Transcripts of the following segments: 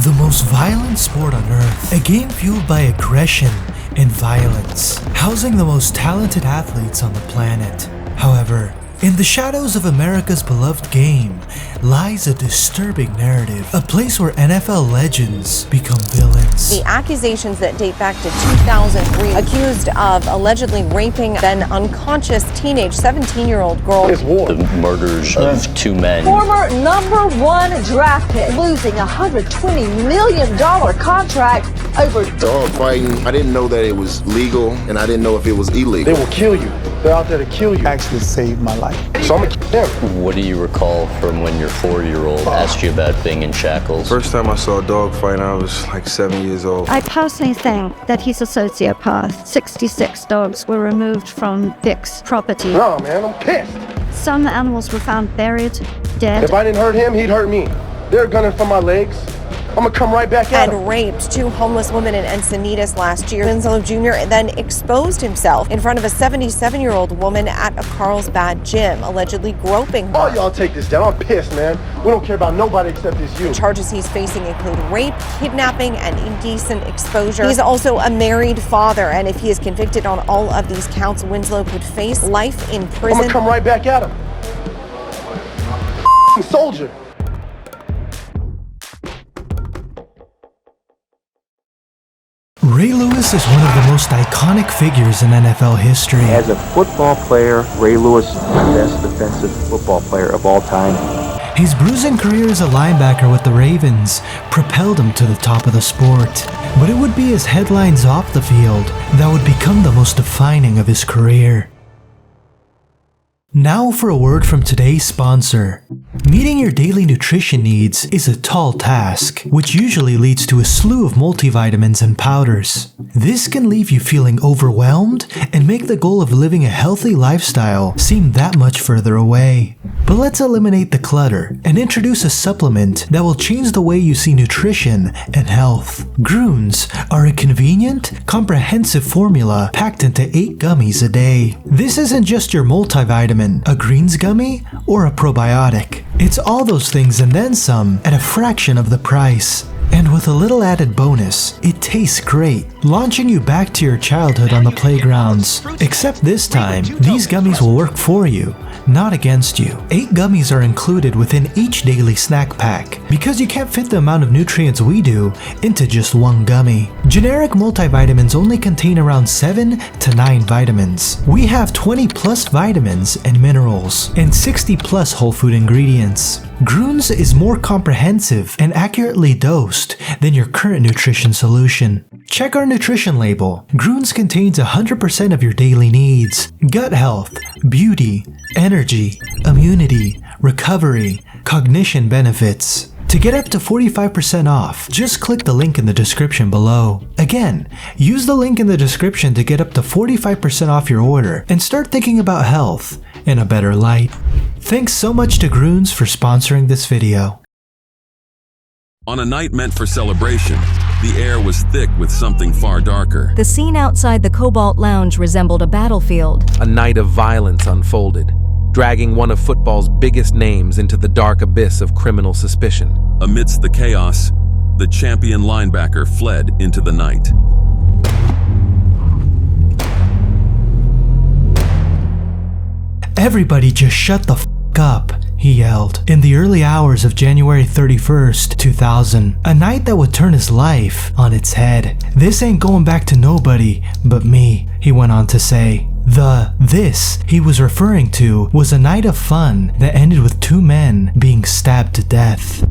The most violent sport on earth, a game fueled by aggression and violence, housing the most talented athletes on the planet. However, in the shadows of America's beloved game lies a disturbing narrative, a place where NFL legends become villains. The accusations that date back to 2003, accused of allegedly raping an unconscious teenage 17-year-old girl. It's war. The murders of two men. Former #1 draft pick losing a $120 million contract over dog fighting. I didn't know that it was legal, and I didn't know if it was illegal. They will kill you. They're out there to kill you. Actually saved my life. So I'm gonna kill them. What do you recall from when your 4-year-old asked you about being in shackles? First time I saw a dog fight, I was like 7 years old. I personally think that he's a sociopath. 66 dogs were removed from Vick's property. No, man, I'm pissed. Some animals were found buried, dead. If I didn't hurt him, he'd hurt me. They're gunning for my legs. I'm gonna come right back at him. And raped two homeless women in Encinitas last year. Winslow Jr. then exposed himself in front of a 77-year-old woman at a Carlsbad gym, allegedly groping her. Oh, y'all take this down. I'm pissed, man. We don't care about nobody except this you. The charges he's facing include rape, kidnapping, and indecent exposure. He's also a married father, and if he is convicted on all of these counts, Winslow could face life in prison. I'm gonna come right back at him. Soldier. Ray Lewis is one of the most iconic figures in NFL history. As a football player, Ray Lewis is the best defensive football player of all time. His bruising career as a linebacker with the Ravens propelled him to the top of the sport. But it would be his headlines off the field that would become the most defining of his career. Now for a word from today's sponsor. Meeting your daily nutrition needs is a tall task, which usually leads to a slew of multivitamins and powders. This can leave you feeling overwhelmed and make the goal of living a healthy lifestyle seem that much further away. But let's eliminate the clutter and introduce a supplement that will change the way you see nutrition and health. Grunes are a convenient, comprehensive formula packed into 8 gummies a day. This isn't just your multivitamin, a greens gummy, or a probiotic. It's all those things and then some at a fraction of the price. And with a little added bonus, it tastes great, launching you back to your childhood on the playgrounds. Except this time, these gummies will work for you, not against you. 8 gummies are included within each daily snack pack, because you can't fit the amount of nutrients we do into just one gummy. Generic multivitamins only contain around 7 to 9 vitamins. We have 20 plus vitamins and minerals, and 60 plus whole food ingredients. Grunes is more comprehensive and accurately dosed than your current nutrition solution. Check our nutrition label. Grunes contains 100% of your daily needs: gut health, beauty, energy, immunity, recovery, cognition benefits. To get up to 45% off, just click the link in the description below. Again, use the link in the description to get up to 45% off your order and start thinking about health in a better light. Thanks so much to Grunes for sponsoring this video. On a night meant for celebration, the air was thick with something far darker. The scene outside the Cobalt Lounge resembled a battlefield. A night of violence unfolded, dragging one of football's biggest names into the dark abyss of criminal suspicion. Amidst the chaos, the champion linebacker fled into the night. "Everybody just shut the f*** up," he yelled, in the early hours of January 31st, 2000, a night that would turn his life on its head. "This ain't going back to nobody but me," he went on to say. The "this" he was referring to was a night of fun that ended with 2 men being stabbed to death.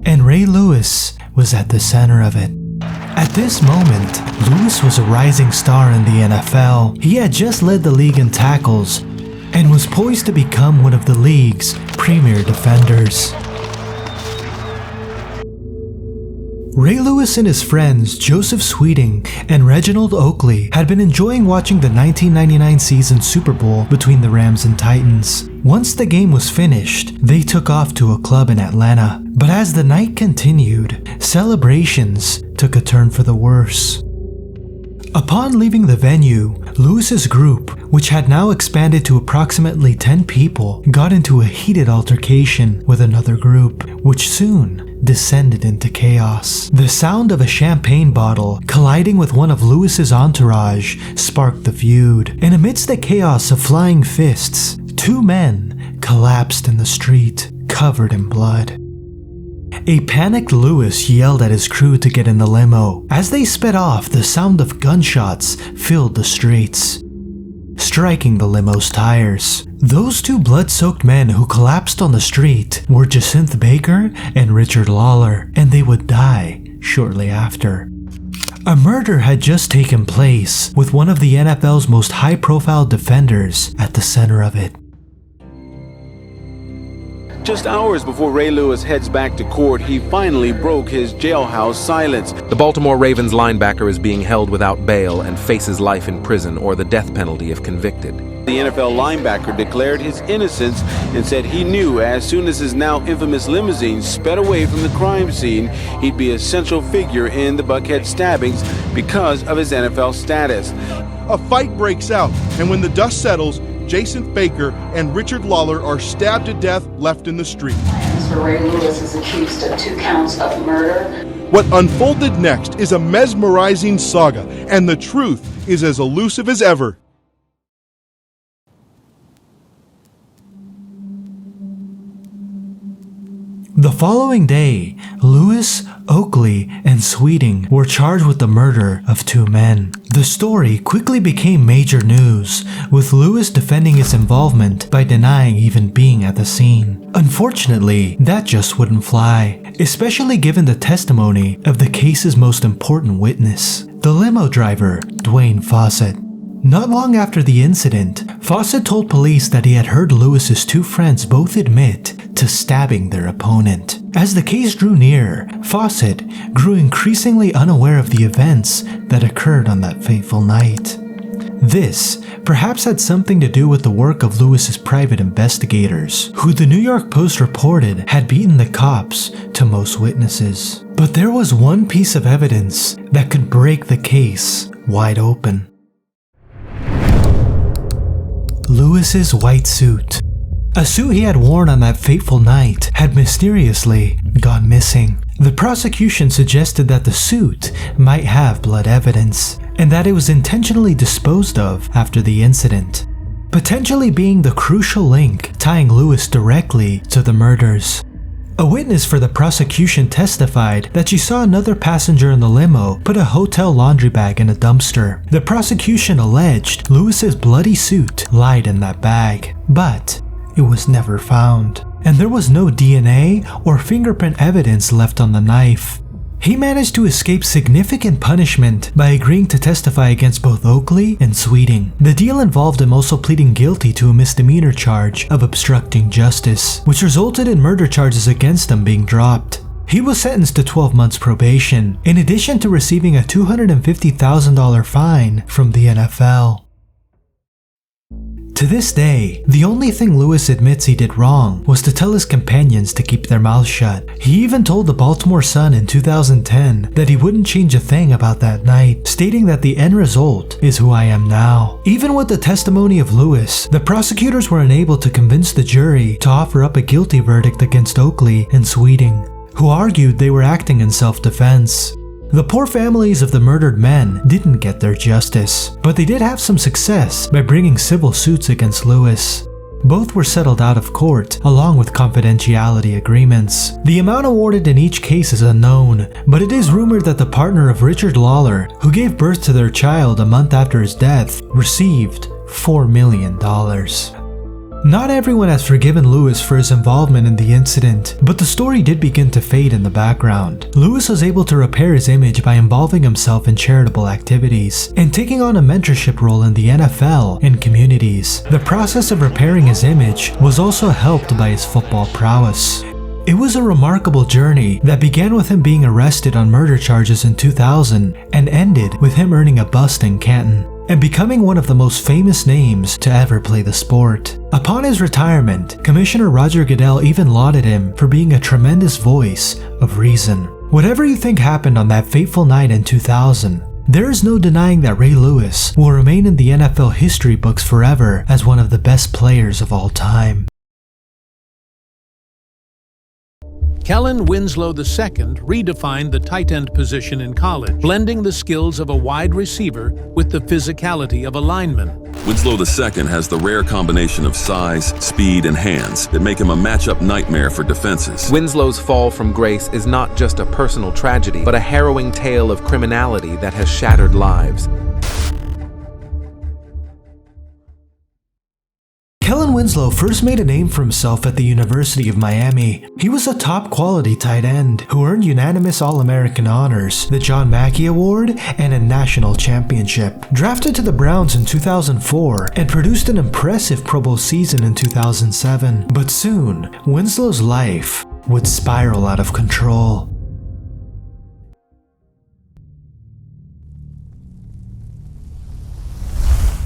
And Ray Lewis was at the center of it. At this moment, Lewis was a rising star in the NFL. He had just led the league in tackles and was poised to become one of the league's premier defenders. Ray Lewis and his friends Joseph Sweeting and Reginald Oakley had been enjoying watching the 1999 season Super Bowl between the Rams and Titans. Once the game was finished, they took off to a club in Atlanta. But as the night continued, celebrations took a turn for the worse. Upon leaving the venue, Lewis's group, which had now expanded to approximately 10 people, got into a heated altercation with another group, which soon descended into chaos. The sound of a champagne bottle colliding with one of Lewis's entourage sparked the feud, and amidst the chaos of flying fists, 2 men collapsed in the street, covered in blood. A panicked Lewis yelled at his crew to get in the limo. As they sped off, the sound of gunshots filled the streets, striking the limo's tires. Those 2 blood-soaked men who collapsed on the street were Jacinth Baker and Richard Lawler, and they would die shortly after. A murder had just taken place, with one of the NFL's most high-profile defenders at the center of it. Just hours before Ray Lewis heads back to court, he finally broke his jailhouse silence. The Baltimore Ravens linebacker is being held without bail and faces life in prison or the death penalty if convicted. The NFL linebacker declared his innocence and said he knew as soon as his now infamous limousine sped away from the crime scene, he'd be a central figure in the Buckhead stabbings because of his NFL status. A fight breaks out, and when the dust settles, Jason Baker and Richard Lawler are stabbed to death, left in the street. Mr. Ray Lewis is accused of 2 counts of murder. What unfolded next is a mesmerizing saga, and the truth is as elusive as ever. The following day, Lewis, Oakley, and Sweeting were charged with the murder of 2 men. The story quickly became major news, with Lewis defending his involvement by denying even being at the scene. Unfortunately, that just wouldn't fly, especially given the testimony of the case's most important witness, the limo driver, Dwayne Fawcett. Not long after the incident, Fawcett told police that he had heard Lewis's 2 friends both admit to stabbing their opponent. As the case drew near, Fawcett grew increasingly unaware of the events that occurred on that fateful night. This perhaps had something to do with the work of Lewis's private investigators, who the New York Post reported had beaten the cops to most witnesses. But there was one piece of evidence that could break the case wide open. Lewis's white suit. A suit he had worn on that fateful night had mysteriously gone missing. The prosecution suggested that the suit might have blood evidence, and that it was intentionally disposed of after the incident, potentially being the crucial link tying Lewis directly to the murders. A witness for the prosecution testified that she saw another passenger in the limo put a hotel laundry bag in a dumpster. The prosecution alleged Lewis's bloody suit lied in that bag, but it was never found, and there was no DNA or fingerprint evidence left on the knife. He managed to escape significant punishment by agreeing to testify against both Oakley and Sweeting. The deal involved him also pleading guilty to a misdemeanor charge of obstructing justice, which resulted in murder charges against him being dropped. He was sentenced to 12 months probation, in addition to receiving a $250,000 fine from the NFL. To this day, the only thing Lewis admits he did wrong was to tell his companions to keep their mouths shut. He even told the Baltimore Sun in 2010 that he wouldn't change a thing about that night, stating that the end result is who I am now. Even with the testimony of Lewis, the prosecutors were unable to convince the jury to offer up a guilty verdict against Oakley and Sweeting, who argued they were acting in self-defense. The poor families of the murdered men didn't get their justice, but they did have some success by bringing civil suits against Lewis. Both were settled out of court, along with confidentiality agreements. The amount awarded in each case is unknown, but it is rumored that the partner of Richard Lawler, who gave birth to their child a month after his death, received $4 million. Not everyone has forgiven Lewis for his involvement in the incident, but the story did begin to fade in the background. Lewis was able to repair his image by involving himself in charitable activities and taking on a mentorship role in the NFL and communities. The process of repairing his image was also helped by his football prowess. It was a remarkable journey that began with him being arrested on murder charges in 2000 and ended with him earning a bust in Canton and becoming one of the most famous names to ever play the sport. Upon his retirement, Commissioner Roger Goodell even lauded him for being a tremendous voice of reason. Whatever you think happened on that fateful night in 2000, There is no denying that Ray Lewis will remain in the NFL history books forever as one of the best players of all time. Kellen Winslow II redefined the tight end position in college, blending the skills of a wide receiver with the physicality of a lineman. Winslow II has the rare combination of size, speed, and hands that make him a matchup nightmare for defenses. Winslow's fall from grace is not just a personal tragedy, but a harrowing tale of criminality that has shattered lives. Kellen Winslow first made a name for himself at the University of Miami. He was a top-quality tight end who earned unanimous All-American honors, the John Mackey Award, and a national championship. Drafted to the Browns in 2004 and produced an impressive Pro Bowl season in 2007. But soon, Winslow's life would spiral out of control.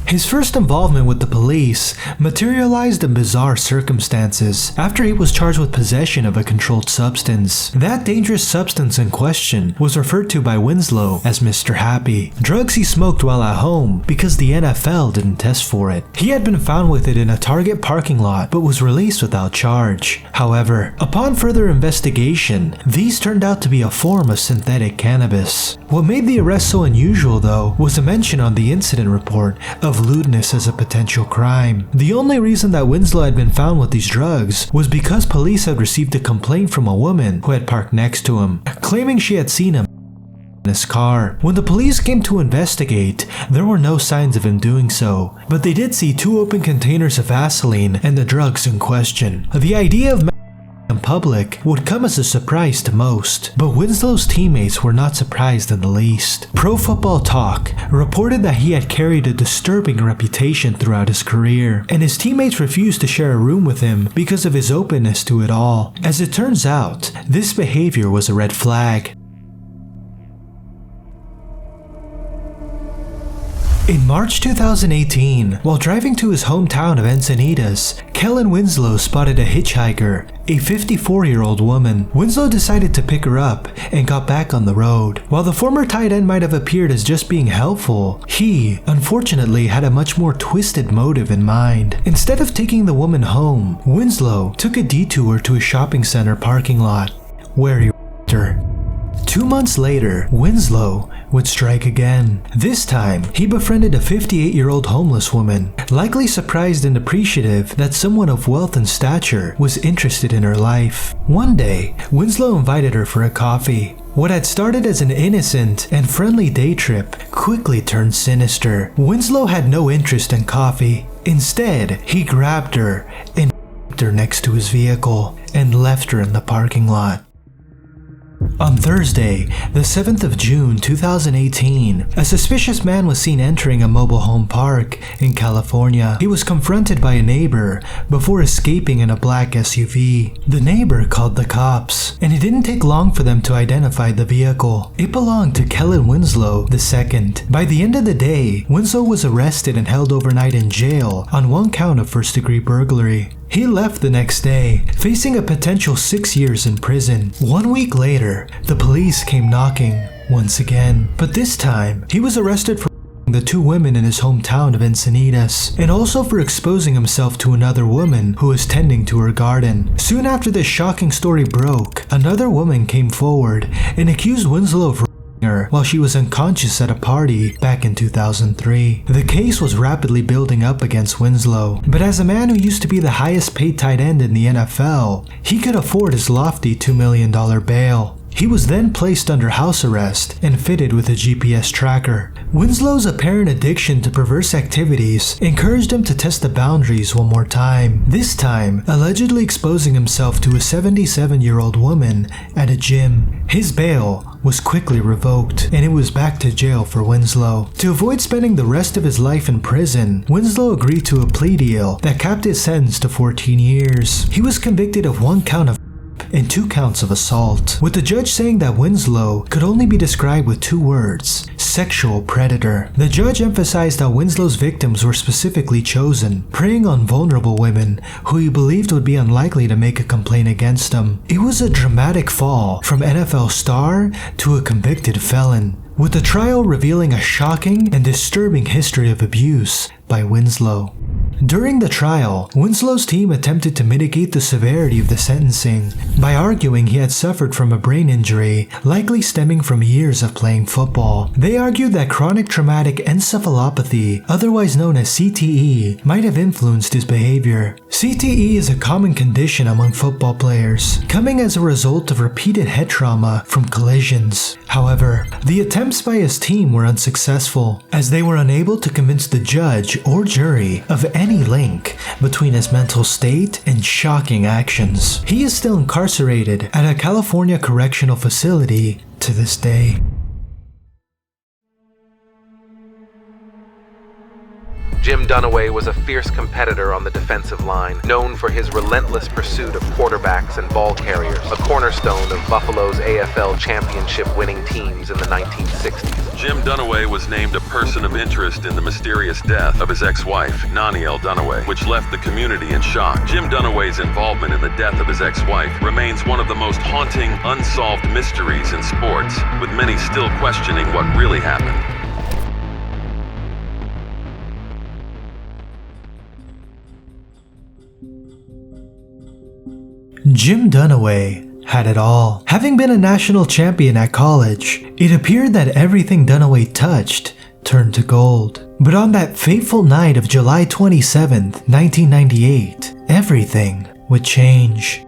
His first involvement with the police materialized in bizarre circumstances after he was charged with possession of a controlled substance. That dangerous substance in question was referred to by Winslow as Mr. Happy, drugs he smoked while at home because the NFL didn't test for it. He had been found with it in a Target parking lot but was released without charge. However, upon further investigation, these turned out to be a form of synthetic cannabis. What made the arrest so unusual, though, was a mention on the incident report of lewdness as a potential crime. The only reason that Winslow had been found with these drugs was because police had received a complaint from a woman who had parked next to him, claiming she had seen him in his car. When the police came to investigate, there were no signs of him doing so, but they did see 2 open containers of Vaseline and the drugs in question. The idea of in public would come as a surprise to most, but Winslow's teammates were not surprised in the least. Pro Football Talk reported that he had carried a disturbing reputation throughout his career, and his teammates refused to share a room with him because of his openness to it all. As it turns out, this behavior was a red flag. In March 2018, while driving to his hometown of Encinitas, Kellen Winslow spotted a hitchhiker, a 54-year-old woman. Winslow decided to pick her up and got back on the road. While the former tight end might have appeared as just being helpful, he, unfortunately, had a much more twisted motive in mind. Instead of taking the woman home, Winslow took a detour to a shopping center parking lot, where he raped her. 2 months later, Winslow would strike again. This time, he befriended a 58-year-old homeless woman, likely surprised and appreciative that someone of wealth and stature was interested in her life. One day, Winslow invited her for a coffee. What had started as an innocent and friendly day trip quickly turned sinister. Winslow had no interest in coffee. Instead, he grabbed her and her next to his vehicle and left her in the parking lot. On Thursday, the 7th of June 2018, a suspicious man was seen entering a mobile home park in California. He was confronted by a neighbor before escaping in a black SUV. The neighbor called the cops, and it didn't take long for them to identify the vehicle. It belonged to Kellen Winslow II. By the end of the day, Winslow was arrested and held overnight in jail on 1 count of first-degree burglary. He left the next day, facing a potential 6 years in prison. 1 week later, the police came knocking once again, but this time, he was arrested for the 2 women in his hometown of Encinitas, and also for exposing himself to another woman who was tending to her garden. Soon after this shocking story broke, another woman came forward and accused Winslow of her while she was unconscious at a party back in 2003. The case was rapidly building up against Winslow, but as a man who used to be the highest paid tight end in the NFL, he could afford his lofty $2 million bail. He was then placed under house arrest and fitted with a GPS tracker. Winslow's apparent addiction to perverse activities encouraged him to test the boundaries one more time, this time allegedly exposing himself to a 77-year-old woman at a gym. His bail was quickly revoked, and it was back to jail for Winslow. To avoid spending the rest of his life in prison, Winslow agreed to a plea deal that capped his sentence to 14 years. He was convicted of 1 count of and 2 counts of assault, with the judge saying that Winslow could only be described with 2 words: sexual predator. The judge emphasized that Winslow's victims were specifically chosen, preying on vulnerable women who he believed would be unlikely to make a complaint against him. It was a dramatic fall from NFL star to a convicted felon. with the trial revealing a shocking and disturbing history of abuse by Winslow. During the trial, Winslow's team attempted to mitigate the severity of the sentencing by arguing he had suffered from a brain injury, likely stemming from years of playing football. They argued that chronic traumatic encephalopathy, otherwise known as CTE, might have influenced his behavior. CTE is a common condition among football players, coming as a result of repeated head trauma from collisions. However, the attempts by his team were unsuccessful, as they were unable to convince the judge or jury of any link between his mental state and shocking actions. He is still incarcerated at a California correctional facility to this day. Jim Dunaway was a fierce competitor on the defensive line, known for his relentless pursuit of quarterbacks and ball carriers, a cornerstone of Buffalo's AFL championship-winning teams in the 1960s. Jim Dunaway was named a person of interest in the mysterious death of his ex-wife, Naniel Dunaway, which left the community in shock. Jim Dunaway's involvement in the death of his ex-wife remains one of the most haunting, unsolved mysteries in sports, with many still questioning what really happened. Jim Dunaway had it all. Having been a national champion at college, it appeared that everything Dunaway touched turned to gold. But on that fateful night of July 27th, 1998, everything would change.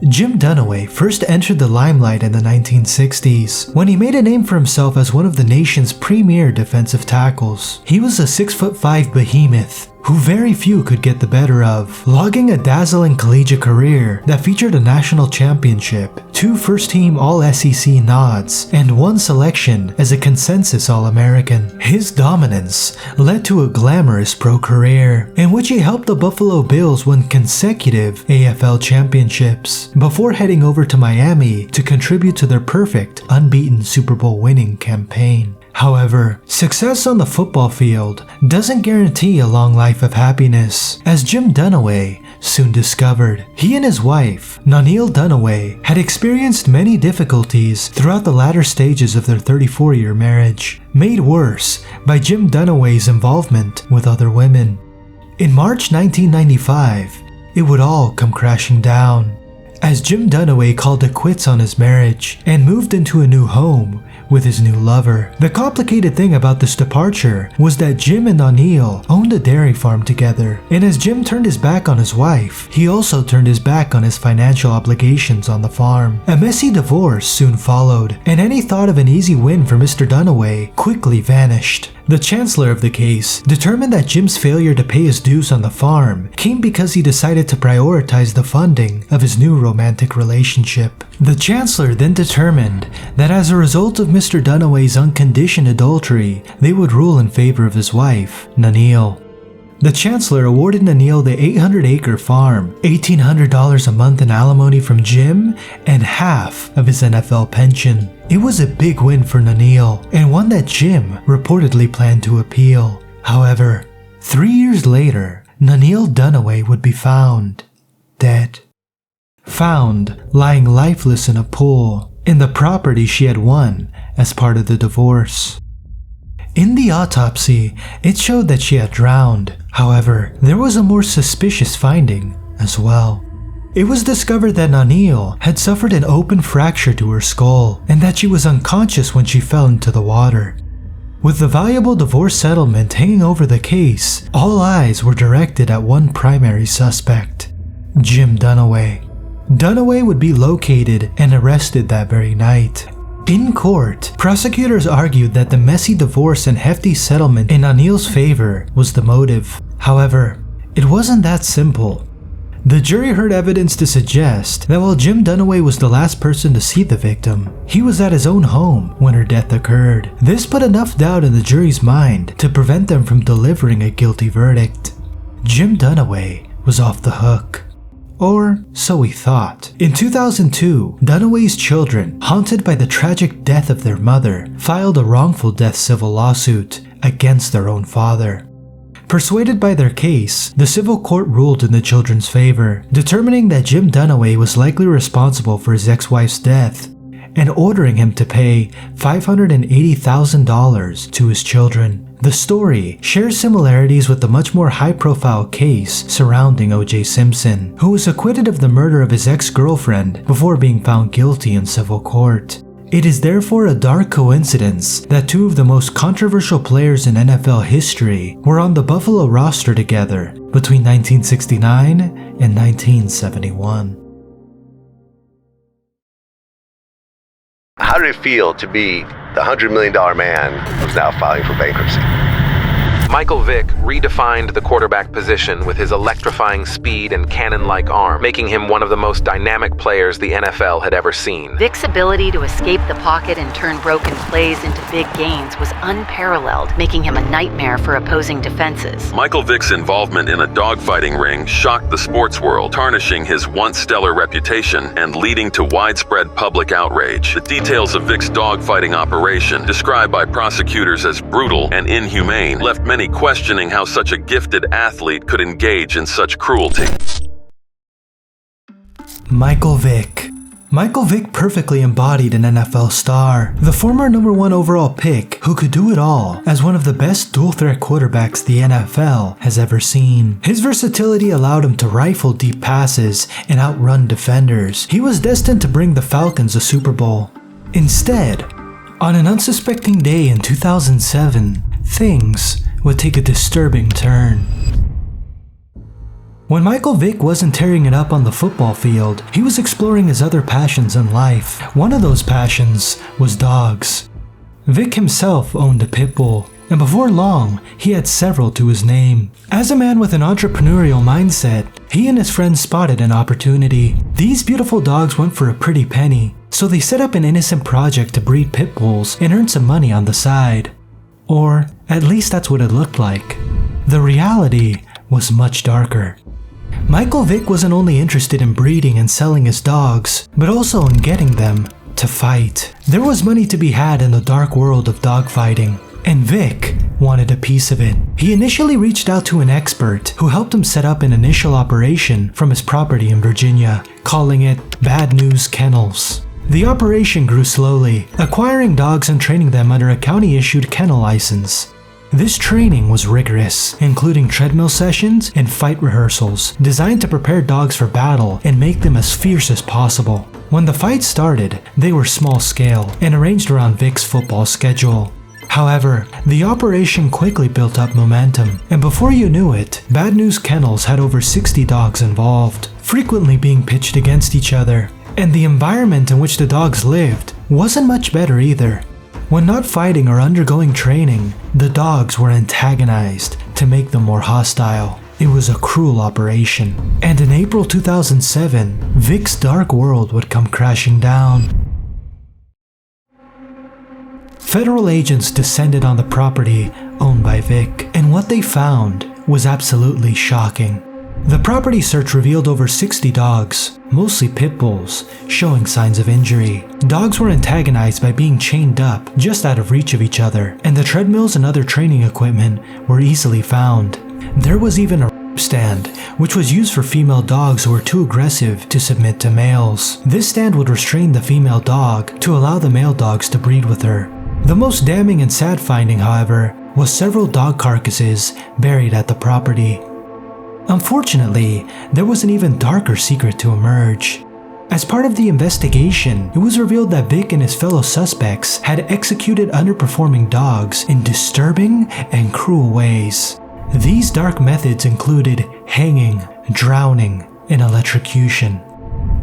Jim Dunaway first entered the limelight in the 1960s when he made a name for himself as one of the nation's premier defensive tackles. He was a 6'5" behemoth who very few could get the better of, logging a dazzling collegiate career that featured a national championship, 2 first-team All-SEC nods, and 1 selection as a consensus All-American. His dominance led to a glamorous pro career, in which he helped the Buffalo Bills win consecutive AFL championships, before heading over to Miami to contribute to their perfect, unbeaten Super Bowl winning campaign. However, success on the football field doesn't guarantee a long life of happiness, as Jim Dunaway soon discovered. He and his wife, Naniel Dunaway, had experienced many difficulties throughout the latter stages of their 34-year marriage, made worse by Jim Dunaway's involvement with other women. In March 1995, it would all come crashing down, as Jim Dunaway called it quits on his marriage and moved into a new home with his new lover. The complicated thing about this departure was that Jim and Naniel owned a dairy farm together, and as Jim turned his back on his wife, he also turned his back on his financial obligations on the farm. A messy divorce soon followed, and any thought of an easy win for Mr. Dunaway quickly vanished. The chancellor of the case determined that Jim's failure to pay his dues on the farm came because he decided to prioritize the funding of his new romantic relationship. The chancellor then determined that as a result of Mr. Dunaway's unconditioned adultery, they would rule in favor of his wife, Naniel. The chancellor awarded Naniel the 800-acre farm, $1,800 a month in alimony from Jim, and half of his NFL pension. It was a big win for Naniel, and one that Jim reportedly planned to appeal. However, 3 years later, Naniel Dunaway would be found dead. Found lying lifeless in a pool in the property she had won as part of the divorce. In the autopsy, it showed that she had drowned. However, there was a more suspicious finding as well. It was discovered that Naniel had suffered an open fracture to her skull and that she was unconscious when she fell into the water. With the valuable divorce settlement hanging over the case, all eyes were directed at one primary suspect, Jim Dunaway. Dunaway would be located and arrested that very night. In court, prosecutors argued that the messy divorce and hefty settlement in Naniel's favor was the motive. However, it wasn't that simple. The jury heard evidence to suggest that while Jim Dunaway was the last person to see the victim, he was at his own home when her death occurred. This put enough doubt in the jury's mind to prevent them from delivering a guilty verdict. Jim Dunaway was off the hook. Or so he thought. In 2002, Dunaway's children, haunted by the tragic death of their mother, filed a wrongful death civil lawsuit against their own father. Persuaded by their case, the civil court ruled in the children's favor, determining that Jim Dunaway was likely responsible for his ex-wife's death and ordering him to pay $580,000 to his children. The story shares similarities with the much more high-profile case surrounding O.J. Simpson, who was acquitted of the murder of his ex-girlfriend before being found guilty in civil court. It is therefore a dark coincidence that two of the most controversial players in NFL history were on the Buffalo roster together between 1969 and 1971. How did it feel to be the $100 million man who's now filing for bankruptcy? Michael Vick redefined the quarterback position with his electrifying speed and cannon-like arm, making him one of the most dynamic players the NFL had ever seen. Vick's ability to escape the pocket and turn broken plays into big gains was unparalleled, making him a nightmare for opposing defenses. Michael Vick's involvement in a dogfighting ring shocked the sports world, tarnishing his once stellar reputation and leading to widespread public outrage. The details of Vick's dogfighting operation, described by prosecutors as brutal and inhumane, left many questioning how such a gifted athlete could engage in such cruelty. Michael Vick. Michael Vick perfectly embodied an NFL star, the former #1 overall pick who could do it all as one of the best dual-threat quarterbacks the NFL has ever seen. His versatility allowed him to rifle deep passes and outrun defenders. He was destined to bring the Falcons a Super Bowl. Instead, on an unsuspecting day in 2007, things would take a disturbing turn. When Michael Vick wasn't tearing it up on the football field, he was exploring his other passions in life. One of those passions was dogs. Vick himself owned a pit bull, and before long, he had several to his name. As a man with an entrepreneurial mindset, he and his friends spotted an opportunity. These beautiful dogs went for a pretty penny, so they set up an innocent project to breed pit bulls and earn some money on the side. Or at least that's what it looked like. The reality was much darker. Michael Vick wasn't only interested in breeding and selling his dogs, but also in getting them to fight. There was money to be had in the dark world of dogfighting, and Vick wanted a piece of it. He initially reached out to an expert who helped him set up an initial operation from his property in Virginia, calling it Bad News Kennels. The operation grew slowly, acquiring dogs and training them under a county-issued kennel license. This training was rigorous, including treadmill sessions and fight rehearsals, designed to prepare dogs for battle and make them as fierce as possible. When the fights started, they were small-scale and arranged around Vick's football schedule. However, the operation quickly built up momentum, and before you knew it, Bad News Kennels had over 60 dogs involved, frequently being pitched against each other. And the environment in which the dogs lived wasn't much better either. When not fighting or undergoing training, the dogs were antagonized to make them more hostile. It was a cruel operation. And in April 2007, Vick's dark world would come crashing down. Federal agents descended on the property owned by Vick, and what they found was absolutely shocking. The property search revealed over 60 dogs, mostly pit bulls, showing signs of injury. Dogs were antagonized by being chained up just out of reach of each other, and the treadmills and other training equipment were easily found. There was even a stand, which was used for female dogs who were too aggressive to submit to males. This stand would restrain the female dog to allow the male dogs to breed with her. The most damning and sad finding, however, was several dog carcasses buried at the property. Unfortunately, there was an even darker secret to emerge. As part of the investigation, it was revealed that Vick and his fellow suspects had executed underperforming dogs in disturbing and cruel ways. These dark methods included hanging, drowning, and electrocution.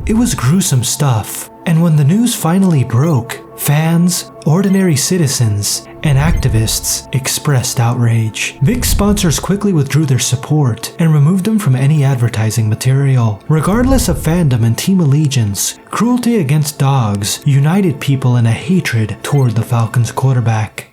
It was gruesome stuff, and when the news finally broke, fans, ordinary citizens, and activists expressed outrage. Vick's sponsors quickly withdrew their support and removed him from any advertising material. Regardless of fandom and team allegiance, cruelty against dogs united people in a hatred toward the Falcons quarterback.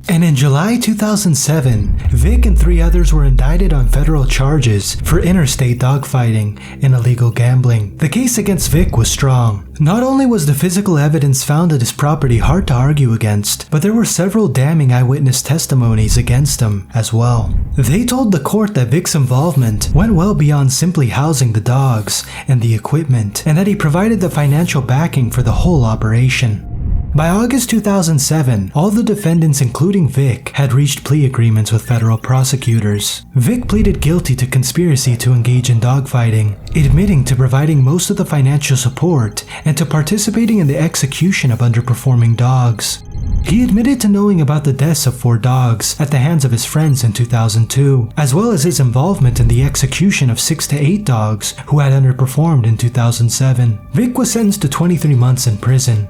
And in July 2007, Vick and 3 others were indicted on federal charges for interstate dogfighting and illegal gambling. The case against Vick was strong. Not only was the physical evidence found at his property hard to argue against, but there were several damning eyewitness testimonies against him as well. They told the court that Vick's involvement went well beyond simply housing the dogs and the equipment, and that he provided the financial backing for the whole operation. By August 2007, all the defendants, including Vick, had reached plea agreements with federal prosecutors. Vick pleaded guilty to conspiracy to engage in dogfighting, admitting to providing most of the financial support and to participating in the execution of underperforming dogs. He admitted to knowing about the deaths of 4 dogs at the hands of his friends in 2002, as well as his involvement in the execution of 6 to 8 dogs who had underperformed in 2007. Vick was sentenced to 23 months in prison.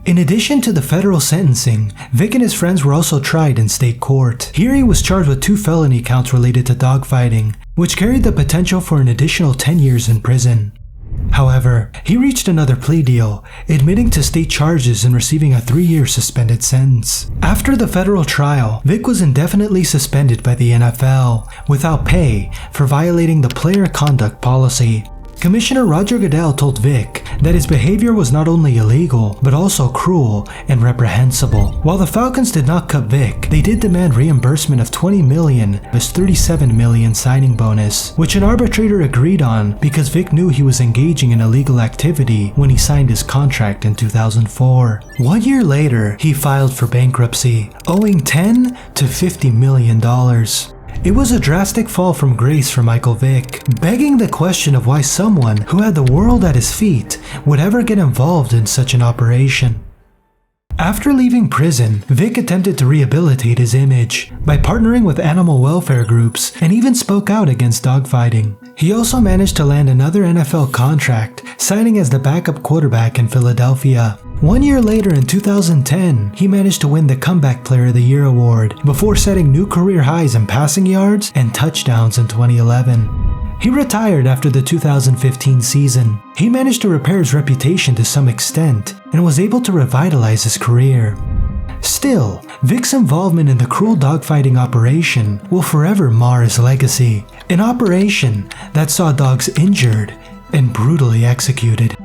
In addition to the federal sentencing, Vick and his friends were also tried in state court. Here he was charged with 2 felony counts related to dogfighting, which carried the potential for an additional 10 years in prison. However, he reached another plea deal, admitting to state charges and receiving a 3-year suspended sentence. After the federal trial, Vick was indefinitely suspended by the NFL, without pay, for violating the player conduct policy. Commissioner Roger Goodell told Vick that his behavior was not only illegal, but also cruel and reprehensible. While the Falcons did not cut Vick, they did demand reimbursement of $20 million of his $37 million signing bonus, which an arbitrator agreed on because Vick knew he was engaging in illegal activity when he signed his contract in 2004. 1 year later, he filed for bankruptcy, owing $10 to $50 million. It was a drastic fall from grace for Michael Vick, begging the question of why someone who had the world at his feet would ever get involved in such an operation. After leaving prison, Vick attempted to rehabilitate his image by partnering with animal welfare groups and even spoke out against dogfighting. He also managed to land another NFL contract, signing as the backup quarterback in Philadelphia. 1 year later in 2010, he managed to win the Comeback Player of the Year award before setting new career highs in passing yards and touchdowns in 2011. He retired after the 2015 season. He managed to repair his reputation to some extent and was able to revitalize his career. Still, Vick's involvement in the cruel dogfighting operation will forever mar his legacy, an operation that saw dogs injured and brutally executed.